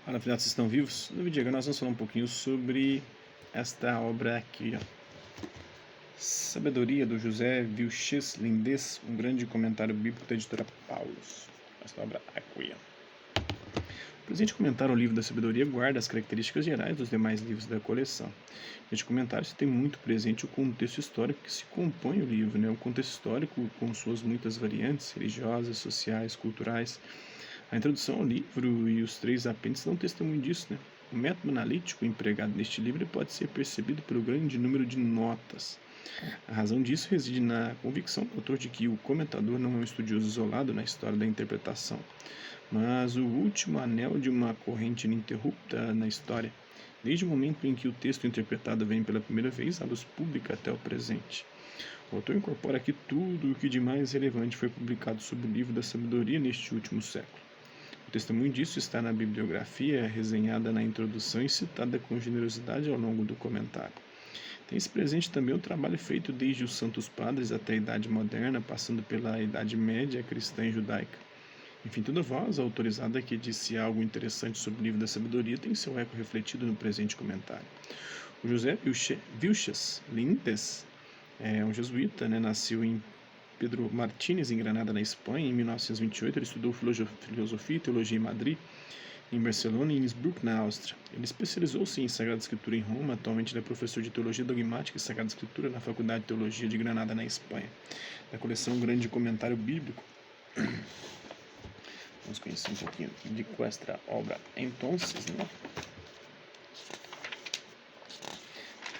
Fala, filhotes, estão vivos? No vídeo agora nós vamos falar um pouquinho sobre esta obra aqui, ó. Sabedoria, do José Vilches Lindez, um grande comentário bíblico da editora Paulus. Esta obra aqui, ó. O presente comentário ao livro da sabedoria guarda as características gerais dos demais livros da coleção. Neste comentário se tem muito presente o contexto histórico que se compõe o livro, né? O contexto histórico com suas muitas variantes religiosas, sociais, culturais. A introdução ao livro e os 3 apêndices dão testemunho disso, né? O método analítico empregado neste livro pode ser percebido pelo grande número de notas. A razão disso reside na convicção do autor de que o comentador não é um estudioso isolado na história da interpretação, mas o último anel de uma corrente ininterrupta na história, desde o momento em que o texto interpretado vem pela primeira vez à luz pública até o presente. O autor incorpora aqui tudo o que de mais relevante foi publicado sobre o livro da sabedoria neste último século. O testemunho disso está na bibliografia resenhada na introdução e citada com generosidade ao longo do comentário. Tem-se presente também o trabalho feito desde os Santos Padres até a Idade Moderna, passando pela Idade Média cristã e judaica. Enfim, toda voz autorizada que disse algo interessante sobre o livro da sabedoria tem seu eco refletido no presente comentário. O José Vilches Lindez é um jesuíta, né, nasceu em Pedro Martínez, em Granada, na Espanha, em 1928. Ele estudou filosofia e teologia em Madrid, em Barcelona e em Innsbruck, na Áustria. Ele especializou-se em Sagrada Escritura em Roma. Atualmente ele é professor de Teologia Dogmática e Sagrada Escritura na Faculdade de Teologia de Granada, na Espanha. Da coleção Grande Comentário Bíblico. Vamos conhecer um pouquinho de esta obra. Então, né?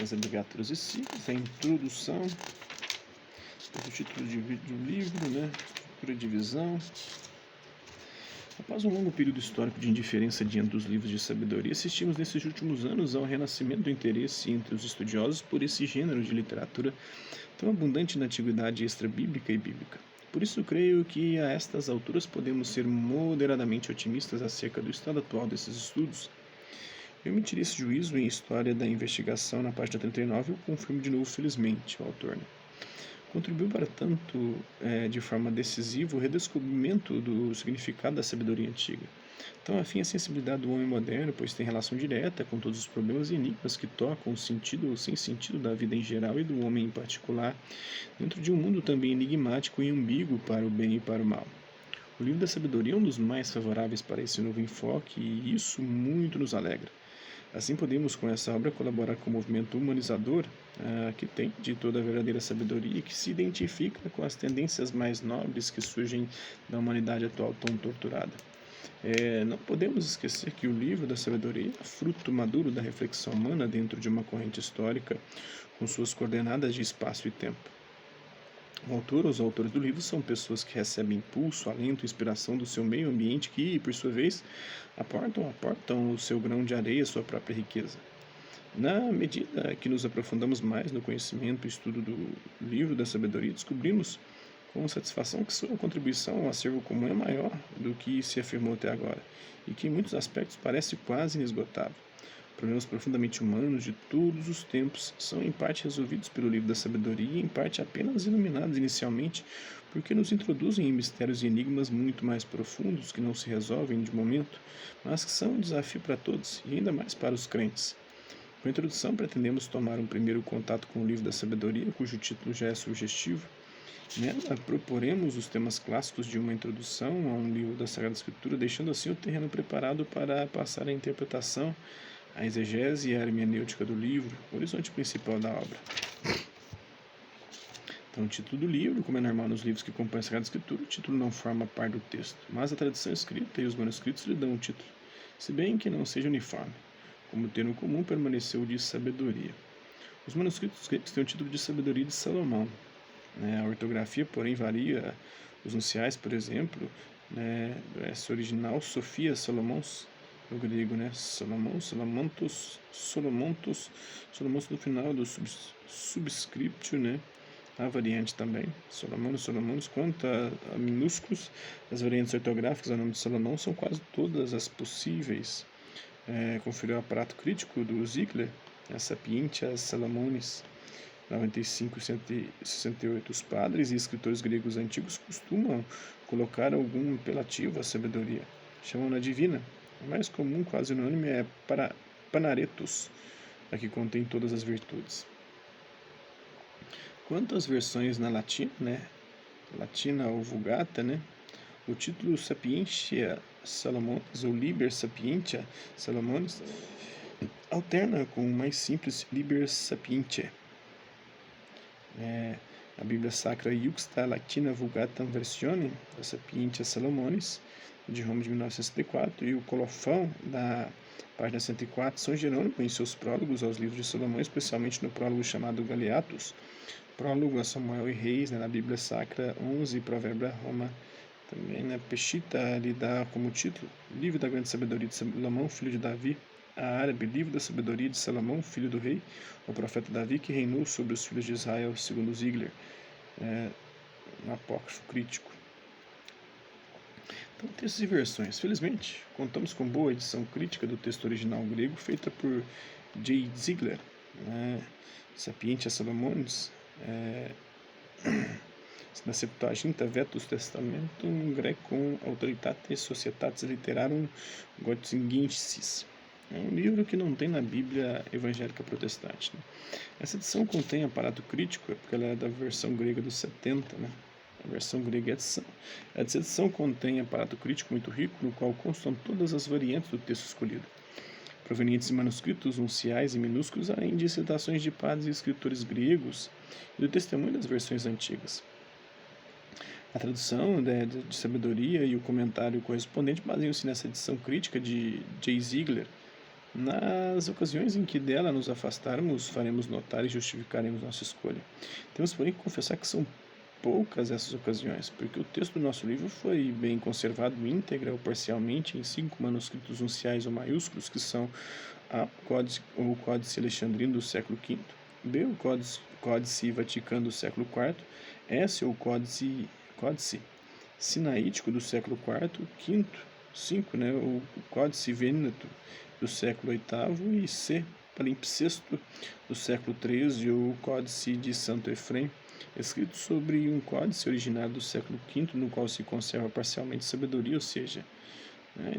As abreviaturas e siglas, a introdução, o título do livro, né? Estrutura de divisão. Após um longo período histórico de indiferença diante dos livros de sabedoria, assistimos nesses últimos anos ao renascimento do interesse entre os estudiosos por esse gênero de literatura tão abundante na antiguidade extra-bíblica e bíblica. Por isso creio que a estas alturas podemos ser moderadamente otimistas acerca do estado atual desses estudos. Eu emitirei esse juízo em História da Investigação, na página 39, e eu confirmo de novo, felizmente, o autor. Contribuiu para tanto, de forma decisiva, o redescobrimento do significado da sabedoria antiga. Tão afim a sensibilidade do homem moderno, pois tem relação direta com todos os problemas e enigmas que tocam o sentido ou sem sentido da vida em geral e do homem em particular, dentro de um mundo também enigmático e ambíguo para o bem e para o mal. O livro da sabedoria é um dos mais favoráveis para esse novo enfoque e isso muito nos alegra. Assim podemos, com essa obra, colaborar com o movimento humanizador que tem de toda a verdadeira sabedoria e que se identifica com as tendências mais nobres que surgem da humanidade atual tão torturada. Não podemos esquecer que o livro da sabedoria é fruto maduro da reflexão humana dentro de uma corrente histórica com suas coordenadas de espaço e tempo. O autor ou os autores do livro são pessoas que recebem impulso, alento e inspiração do seu meio ambiente que, por sua vez, aportam o seu grão de areia, sua própria riqueza. Na medida que nos aprofundamos mais no conhecimento e estudo do livro da sabedoria, descobrimos com satisfação que sua contribuição ao acervo comum é maior do que se afirmou até agora, e que em muitos aspectos parece quase inesgotável. Problemas profundamente humanos de todos os tempos são em parte resolvidos pelo livro da sabedoria e em parte apenas iluminados inicialmente porque nos introduzem em mistérios e enigmas muito mais profundos que não se resolvem de momento, mas que são um desafio para todos e ainda mais para os crentes. Com a introdução, pretendemos tomar um primeiro contato com o livro da sabedoria, cujo título já é sugestivo. Nela, proporemos os temas clássicos de uma introdução a um livro da Sagrada Escritura, deixando assim o terreno preparado para passar a interpretação, a exegese e a hermenêutica do livro, o horizonte principal da obra. Então, o título do livro, como é normal nos livros que compõem a Sagrada Escritura, o título não forma parte do texto, mas a tradição escrita e os manuscritos lhe dão o título, se bem que não seja uniforme. Como termo comum permaneceu de sabedoria. Os manuscritos gregos têm o título de Sabedoria de Salomão. A ortografia, porém, varia. Os iniciais, por exemplo, essa original Sofia Solomons, no grego, Salomão, Solomontos no final do subscriptio, a variante também, Solomonos, quanto a minúsculos, as variantes ortográficas ao nome de Salomão são quase todas as possíveis. Conferiu o aparato crítico do Ziegler, a Sapientia Salomonis, 95 e 168. Os padres e escritores gregos antigos costumam colocar algum apelativo à sabedoria. Chamam-na divina, O mais comum, quase unânime, é Panaretos, a que contém todas as virtudes. Quanto às versões na latina, Latina ou Vulgata, o título Sapientia Salomonis ou Liber Sapientia Salomonis alterna com o mais simples Liber Sapientiae. A Bíblia Sacra Iuxta Latina Vulgatam Versione, da Sapientia Salomonis, de Roma de 1964, e o Colofão, da página 104, São Jerônimo, em seus prólogos aos livros de Salomão, especialmente no prólogo chamado Galeatus, prólogo a Samuel e Reis, na Bíblia Sacra 11, Provérbio a Roma, também na Peshitta lhe dá como título Livro da Grande Sabedoria de Salomão, filho de Davi, a árabe, Livro da Sabedoria de Salomão, filho do rei, o profeta Davi, que reinou sobre os filhos de Israel, segundo Ziegler, um apócrifo crítico. Então, textos e versões. Felizmente, contamos com boa edição crítica do texto original grego, feita por J. Ziegler, Sapientia Salomonis, da Septuaginta Vetus Testamentum Grecum Autoritates Societatis Literarum Gotzingensis. É um livro que não tem na Bíblia evangélica protestante. Essa edição contém aparato crítico, porque ela é da versão grega dos 70, A versão grega é edição. Essa edição contém aparato crítico muito rico, no qual constam todas as variantes do texto escolhido, provenientes de manuscritos unciais e minúsculos, além de citações de padres e escritores gregos e do testemunho das versões antigas. A tradução de sabedoria e o comentário correspondente baseiam-se nessa edição crítica de J. Ziegler. Nas ocasiões em que dela nos afastarmos, faremos notar e justificaremos nossa escolha. Temos, porém, que confessar que são poucas essas ocasiões, porque o texto do nosso livro foi bem conservado íntegra ou parcialmente em 5 manuscritos unciais ou maiúsculos, que são A, o Códice Alexandrino do século V, B, o Códice Vaticano do século IV, S, o Códice Sinaítico do século IV, o Códice Vêneto do século VIII, e C, Palimpsesto do século XIII, o Códice de Santo Efrem, escrito sobre um códice originário do século V, no qual se conserva parcialmente sabedoria, ou seja,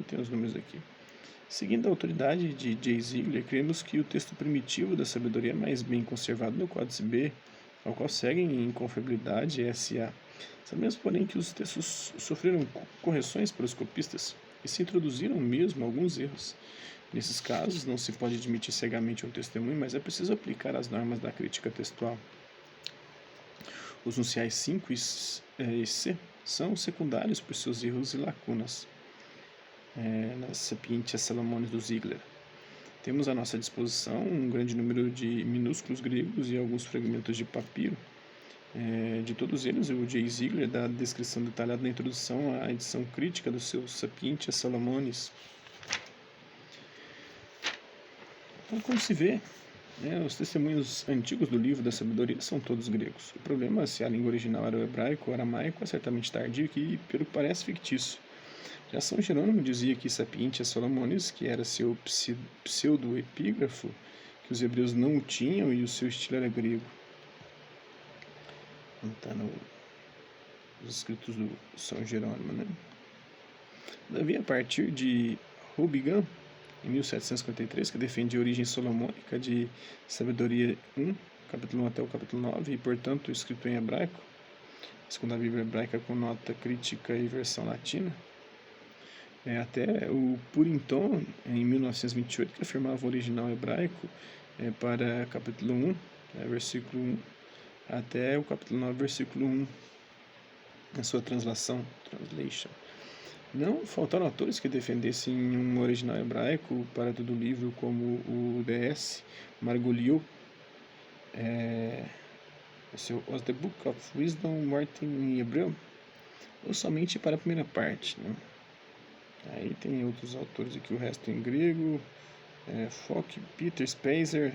tem os números aqui. Seguindo a autoridade de J. Ziegler, cremos que o texto primitivo da sabedoria é mais bem conservado no Códice B, ao qual seguem em confiabilidade S.A. Sabemos, porém, que os textos sofreram correções pelos copistas e se introduziram mesmo alguns erros. Nesses casos, não se pode admitir cegamente um testemunho, mas é preciso aplicar as normas da crítica textual. Os unciais 5 e C são secundários por seus erros e lacunas. Na Sapientia Salomonis do Ziegler. Temos à nossa disposição um grande número de minúsculos gregos e alguns fragmentos de papiro. De todos eles, o J. Ziegler dá a descrição detalhada na introdução à edição crítica do seu Sapientia Salomonis. Então, como se vê, os testemunhos antigos do livro da sabedoria são todos gregos. O problema, se a língua original era o hebraico ou aramaico, é certamente tardio e, pelo que parece, fictício. Já São Jerônimo dizia que Sapientia Salomonis, que era seu pseudo-epígrafo, que os hebreus não o tinham e o seu estilo era grego. Está nos escritos do São Jerônimo, Davi, a partir de Rubigam, em 1753, que defende a origem solomônica de Sabedoria 1, capítulo 1 até o capítulo 9, e, portanto, escrito em hebraico, segundo a Bíblia hebraica com nota crítica e versão latina, até o Purinton, em 1928, que afirmava o original hebraico para capítulo 1, versículo 1, até o capítulo 9, versículo 1, na sua translation. Não faltaram autores que defendessem um original hebraico para todo o livro, como o D.S. Margoliouth, seu Was the Book of Wisdom Written in Hebrew, ou somente para a primeira parte, Aí tem outros autores aqui, o resto em grego, Fock, Peter Speiser,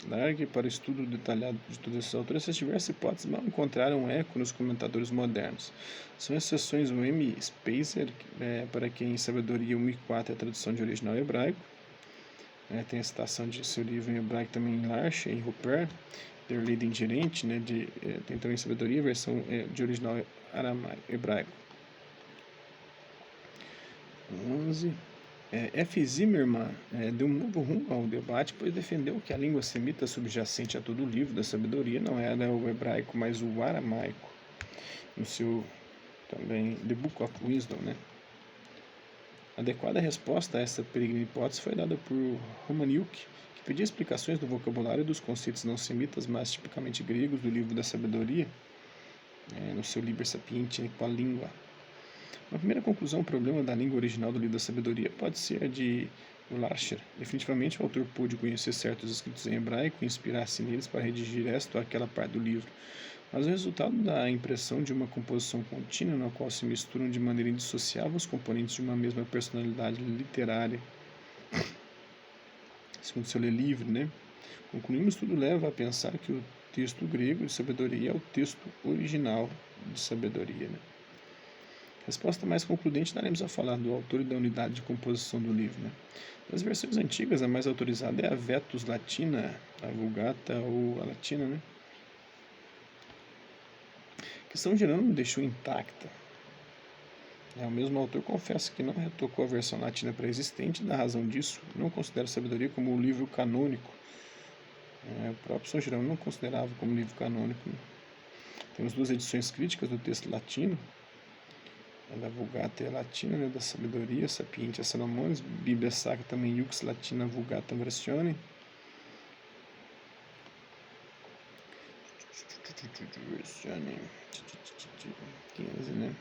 Largue para o estudo detalhado de todos esses autores. Essas diversas hipóteses mal encontraram eco nos comentadores modernos. São exceções o M. Speiser, para quem Sabedoria 1 e 4 é a tradução de original hebraico. Tem a citação de seu livro em hebraico também em Larche, em Rupert, Der Leden Gerente, tem também Sabedoria, versão de original hebraico. 11. F. Zimmermann deu um novo rumo ao debate, pois defendeu que a língua semita subjacente a todo o livro da sabedoria não era o hebraico, mas o aramaico, no seu também The Book of Wisdom, né? A adequada resposta a essa peregrina hipótese foi dada por Romaniuk, que pedia explicações do vocabulário dos conceitos não semitas, mas tipicamente gregos, do livro da sabedoria, no seu Liber Sapientiae com a língua. Uma primeira conclusão, o problema da língua original do livro da sabedoria pode ser a de Larcher. Definitivamente o autor pôde conhecer certos escritos em hebraico e inspirar-se neles para redigir esta ou aquela parte do livro, mas o resultado dá a impressão de uma composição contínua na qual se misturam de maneira indissociável os componentes de uma mesma personalidade literária. Segundo seu ler livre, né? Concluímos, tudo leva a pensar que o texto grego de sabedoria é o texto original de sabedoria, né? Resposta mais concludente daremos a falar do autor e da unidade de composição do livro, né? Das versões antigas, a mais autorizada é a Vetus Latina, a Vulgata ou a Latina, né? Que São Jerônimo deixou intacta. O mesmo autor confessa que não retocou a versão latina pré-existente, e da razão disso, não considera a sabedoria como o livro canônico. O próprio São Jerônimo não considerava como livro canônico, né? Temos duas edições críticas do texto latino, a da Vulgata e a Latina, né, da Sabedoria, Sapientia Salomonis, Bíblia Sacra também, Iux Latina Vulgata Versione. Né?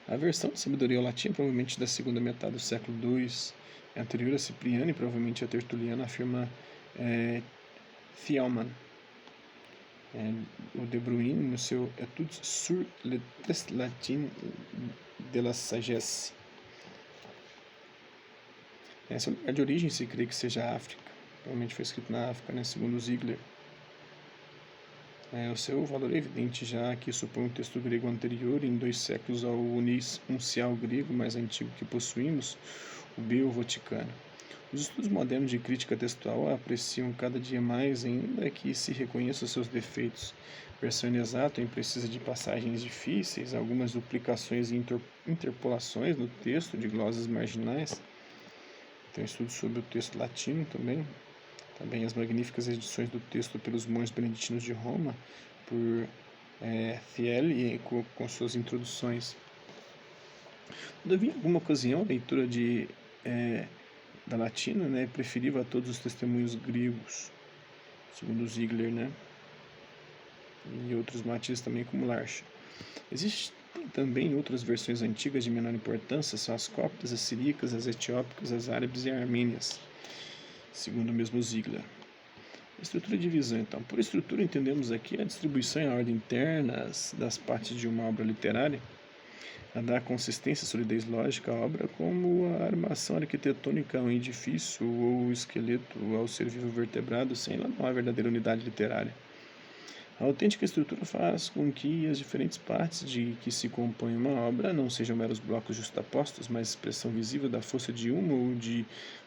A versão de Sabedoria ao latim, provavelmente da segunda metade do século II, é anterior a Cipriano e provavelmente a Tertuliano, afirma Thielmann. O De Bruyne, no seu Etudes sur le texte latin de la sagesse. Esse lugar de origem se crê que seja a África. Provavelmente foi escrito na África, né, segundo Ziegler. O seu valor é evidente, já que supõe um texto grego anterior, em 2 séculos, ao uncial grego mais antigo que possuímos, o Beo-Vaticano. Os estudos modernos de crítica textual apreciam cada dia mais, ainda que se reconheçam seus defeitos. Versão inexata ou imprecisa de passagens difíceis, algumas duplicações e interpolações no texto de glosas marginais. Tem estudos sobre o texto latino também. Também as magníficas edições do texto pelos monges beneditinos de Roma, por Thiel e com suas introduções. Todavia, em alguma ocasião, a leitura da latina, né, é preferível a todos os testemunhos gregos, segundo Ziegler, né, e outros matizes também, como Larcher. Existem também outras versões antigas de menor importância, são as coptas, as siríacas, as etiópicas, as árabes e armênias, segundo o mesmo Ziegler. Estrutura de divisão, então. Por estrutura, entendemos aqui a distribuição em ordem interna das partes de uma obra literária, a dar consistência e solidez lógica à obra, como a armação arquitetônica a um edifício ou o esqueleto ao ser vivo vertebrado, sem ela não há verdadeira unidade literária. A autêntica estrutura faz com que as diferentes partes de que se compõe uma obra não sejam meros blocos justapostos, mas expressão visível da força de uma ou de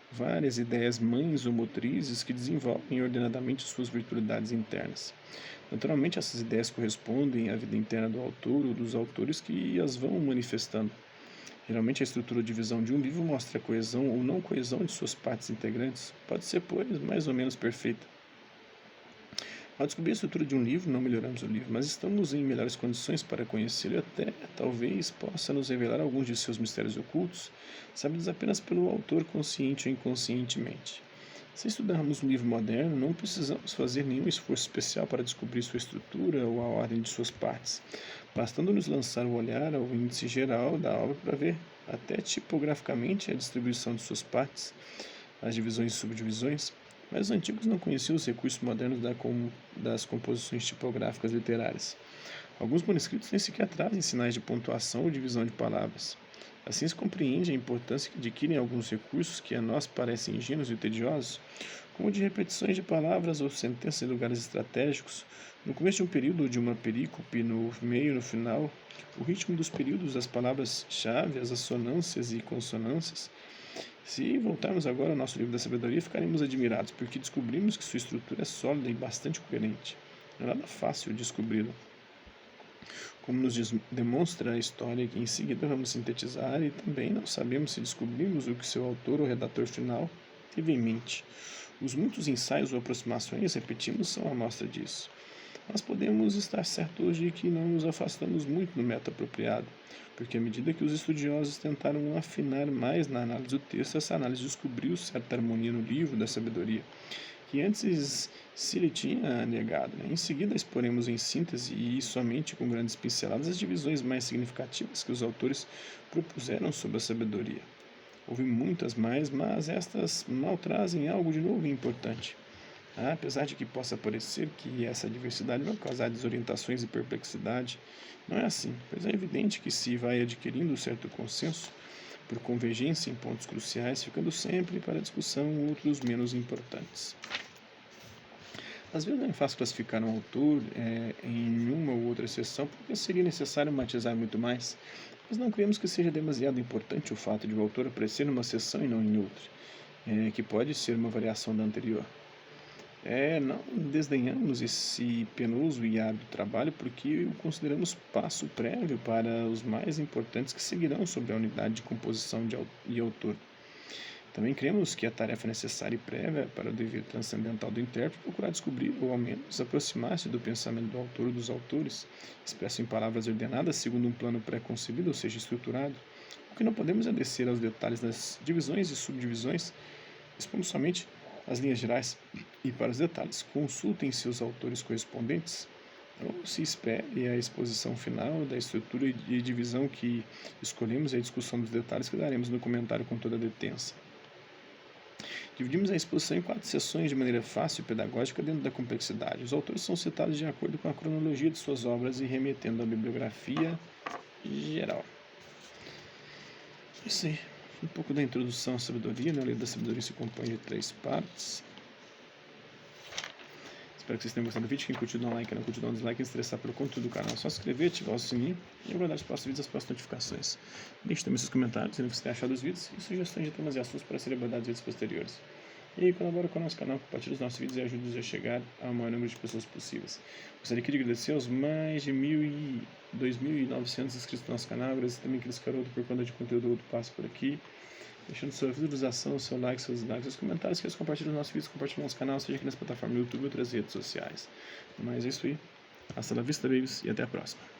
várias ideias mães ou motrizes que desenvolvem ordenadamente suas virtualidades internas. Naturalmente, essas ideias correspondem à vida interna do autor ou dos autores que as vão manifestando. Geralmente, a estrutura de divisão de um livro mostra a coesão ou não coesão de suas partes integrantes. Pode ser, pois, mais ou menos perfeita. Ao descobrir a estrutura de um livro, não melhoramos o livro, mas estamos em melhores condições para conhecê-lo e até, talvez, possa nos revelar alguns de seus mistérios ocultos, sabidos apenas pelo autor consciente ou inconscientemente. Se estudarmos um livro moderno, não precisamos fazer nenhum esforço especial para descobrir sua estrutura ou a ordem de suas partes, bastando-nos lançar o olhar ao índice geral da obra para ver, até tipograficamente, a distribuição de suas partes, as divisões e subdivisões. Mas os antigos não conheciam os recursos modernos das composições tipográficas literárias. Alguns manuscritos nem sequer trazem sinais de pontuação ou divisão de palavras. Assim se compreende a importância que adquirem alguns recursos que a nós parecem ingênuos e tediosos, como de repetições de palavras ou sentenças em lugares estratégicos, no começo de um período ou de uma perícope, no meio e no final, o ritmo dos períodos das palavras-chave, as assonâncias e consonâncias. Se voltarmos agora ao nosso livro da sabedoria, ficaremos admirados, porque descobrimos que sua estrutura é sólida e bastante coerente. Não é nada fácil descobri-lo. como nos demonstra a história que em seguida vamos sintetizar, e também não sabemos se descobrimos o que seu autor ou redator final teve em mente. Os muitos ensaios ou aproximações repetimos são a mostra disso. Mas podemos estar certos de que não nos afastamos muito do método apropriado, porque à medida que os estudiosos tentaram afinar mais na análise do texto, essa análise descobriu certa harmonia no livro da sabedoria, que antes se lhe tinha negado. Em seguida, exporemos em síntese e somente com grandes pinceladas as divisões mais significativas que os autores propuseram sobre a sabedoria. Houve muitas mais, mas estas mal trazem algo de novo e importante. Apesar de que possa parecer que essa diversidade vai causar desorientações e perplexidade, não é assim, pois é evidente que se vai adquirindo certo consenso por convergência em pontos cruciais, ficando sempre para discussão outros menos importantes. Às vezes não é fácil classificar um autor em uma ou outra seção, porque seria necessário matizar muito mais, mas não cremos que seja demasiado importante o fato de o autor aparecer numa seção e não em outra, que pode ser uma variação da anterior. Não desdenhamos esse penoso e árduo trabalho porque o consideramos passo prévio para os mais importantes que seguirão sobre a unidade de composição e autor. Também cremos que a tarefa necessária e prévia para o dever transcendental do intérprete é procurar descobrir, ou ao menos aproximar-se do pensamento do autor ou dos autores, expresso em palavras ordenadas segundo um plano pré-concebido, ou seja, estruturado. O que não podemos é descer aos detalhes das divisões e subdivisões, expomos somente as linhas gerais, e para os detalhes, consultem seus autores correspondentes, ou se espere a exposição final da estrutura e divisão que escolhemos e a discussão dos detalhes que daremos no comentário com toda a detença. Dividimos a exposição em 4 sessões de maneira fácil e pedagógica dentro da complexidade. Os autores são citados de acordo com a cronologia de suas obras e remetendo à bibliografia geral. Isso aí. Um pouco da introdução à sabedoria, né? A lei da sabedoria se compõe de 3 partes. Espero que vocês tenham gostado do vídeo. Quem curtiu, dá um like, quem não curtiu, dá um dislike. Quem se interessar pelo conteúdo do canal, é só se inscrever, ativar o sininho e aguardar os próximos vídeos, as próximas notificações. Deixe também seus comentários, dizendo o que você tem achado dos vídeos e sugestões de temas e assuntos para serem abordados em vídeos posteriores. E aí, colabora com o nosso canal, compartilhe os nossos vídeos e ajude-nos a chegar ao maior número de pessoas possíveis. Gostaria aqui de agradecer aos mais de 2.900 inscritos no nosso canal. Agradecer também aqueles carotos por conta de conteúdo outro passo por aqui. Deixando sua visualização, seu like, seus dislikes, seus comentários, que eles compartilhem os nossos vídeos, compartilhem o nosso canal, seja aqui nessa plataforma do YouTube ou outras redes sociais. Mas é isso aí. Hasta la vista, babies, e até a próxima.